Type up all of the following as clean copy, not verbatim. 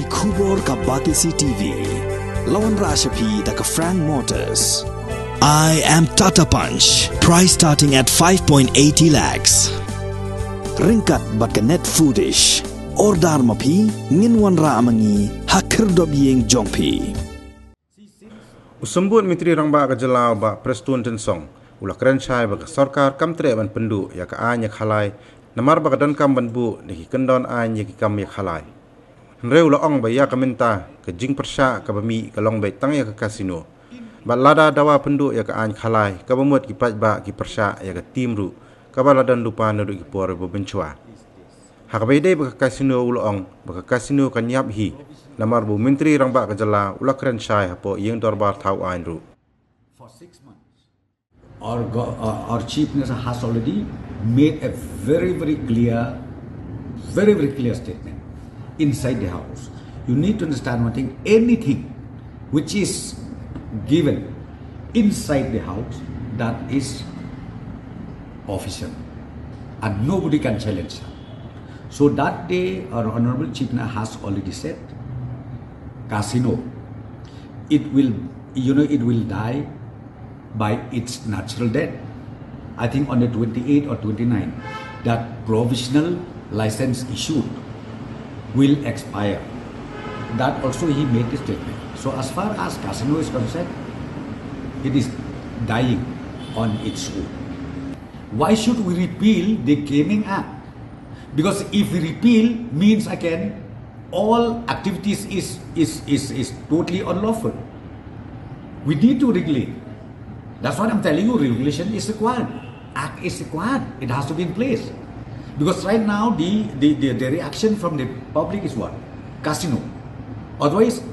Kubor ka Batisi TV. Lawan Rashapi da ka Frank Motors. I am Tata Punch. Price starting at 5.80 lakhs. Ringkat bat ka net foodish. Ordar mapi nginwan ra amangi hakir dobyeng jongpi. Usambut Menteri Rangba ka Jelau ba Prestun Tensong. Ula keren chai ba ka Sorkar kam Treh ban Pynduh ya ka anya Khalai. Namar ba ka don kam ban bu ni kendon anya ki kam ya Khalai. Nreu la ong ba ya ka minta ka jing persya ka bami ka long bai tang ya ka kasino. Ba lada dawa Pynduh ya ka anya Khalai ka bamut ki paj ba ki persya ya ka timru ka ba ladan lupa nu ki por bo bencua. Hak bai dai ba ka kasino ula ong ba ka kasino kan yap hi. Namar bu Menteri Rangba ka Jelau ula keren chai hapo yeng dorbar tau ain ru. For 6 months, our Chief Minister has already made a very clear statement inside the house. You need to understand one thing: anything which is given inside the house, that is official, and nobody can challenge that. So that day, our Honorable Chief Minister has already said, casino, it will die by its natural death. I think on the 28th or 29th, that provisional license issued will expire. That also he made a statement. So as far as casino is concerned, it is dying on its own. Why should we repeal the Gaming Act? Because if we repeal, means again all activities is totally unlawful. We need to regulate. That's what I'm telling you. Regulation is required. Act is required. It has to be in place. Because right now the reaction from the public is what? Casino. Otherwise,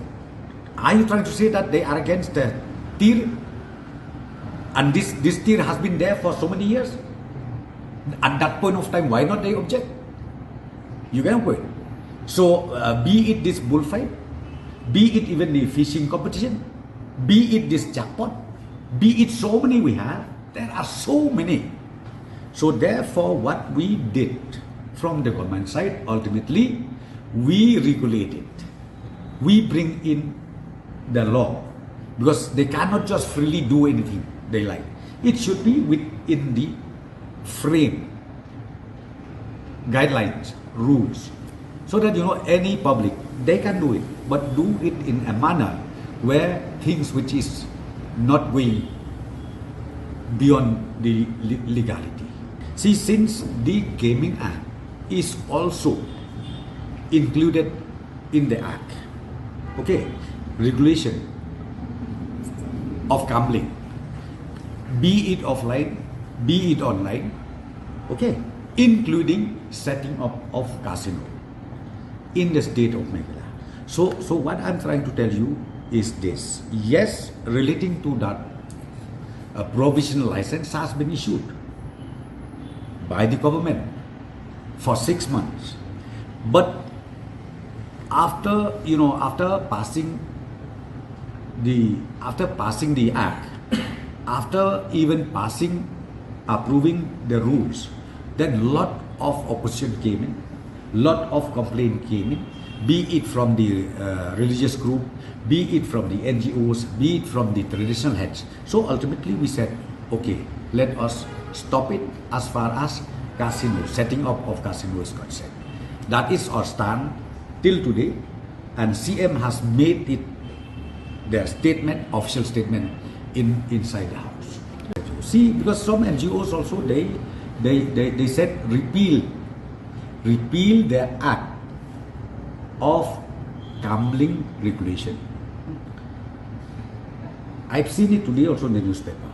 are you trying to say that they are against the tier? And this tier has been there for so many years. At that point of time, why not they object? You can wait. So be it this bullfight, be it even the fishing competition, be it this jackpot, be it so many we have, there are so many. So therefore what we did from the government side, ultimately we regulate it. We bring in the law, because they cannot just freely do anything they like. It should be within the frame, guidelines, rules, so that any public, they can do it, but do it in a manner where things which is not going beyond the legality. See, since the Gaming Act is also included in the Act, okay, regulation of gambling, be it offline, be it online, okay, including setting up of casino in the state of Meghalaya. So what I'm trying to tell you is this: yes, relating to that, a provisional license has been issued by the government for 6 months, but after passing the act, after even approving the rules, then lot of opposition came in, lot of complaint came in, be it from the religious group, be it from the NGOs, be it from the traditional heads. So ultimately we said, okay, let us stop it as far as casino, setting up of casino is concerned. That is our stand till today, and CM has made it their statement, official statement inside the house. See, because some NGOs also they said repeal the act of gambling regulation. I've seen it today also in the newspaper.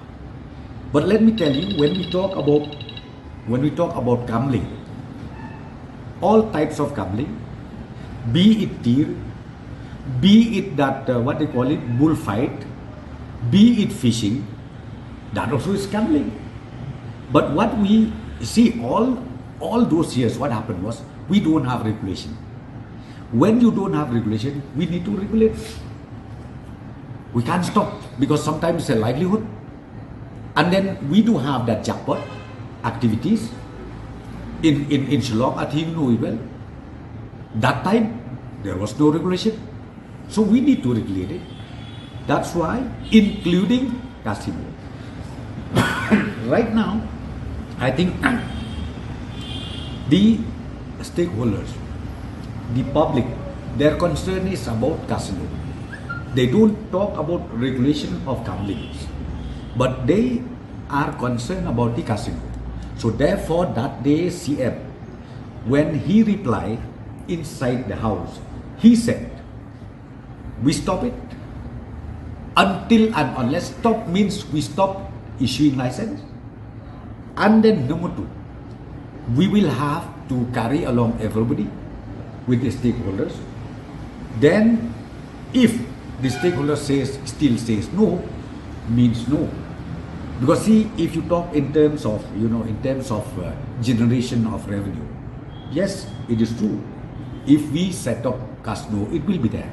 But let me tell you, when we talk about gambling, all types of gambling, be it deer, be it that what they call it, bullfight, be it fishing, that also is gambling. But what we see, all those years, what happened was, we don't have regulation. When you don't have regulation, we need to regulate. We can't stop, because sometimes it's a livelihood. And then we do have that jackpot activities in Shillong, I think you know it well. That time There was no regulation. So we need to regulate it. That's why, including casino. Right now, I think the stakeholders, the public, their concern is about casino. They don't talk about regulation of gambling, but they are concerned about the casino. So therefore, that day CM, when he replied inside the house, he said, we stop it until and unless. Stop means we stop issuing license. And then number two, we will have to carry along everybody with the stakeholders. Then if the stakeholder still says no, means no. Because see, if you talk in terms of, generation of revenue, yes, it is true. If we set up casino, it will be there.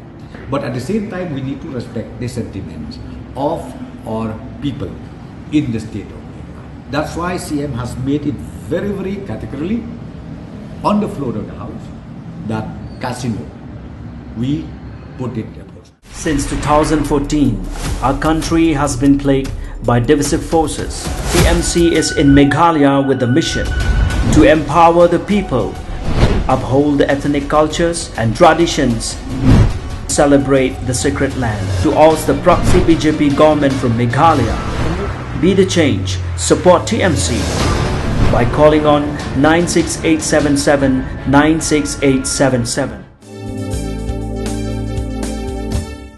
But at the same time, we need to respect the sentiments of our people in the state of Meghalaya. That's why CM has made it very, very categorically on the floor of the house that casino, we put it approach. Since 2014, our country has been plagued by divisive forces. TMC is in Meghalaya with the mission to empower the people, uphold the ethnic cultures and traditions, celebrate the sacred land. To oust the proxy BJP government from Meghalaya, be the change, support TMC by calling on 96877 96877.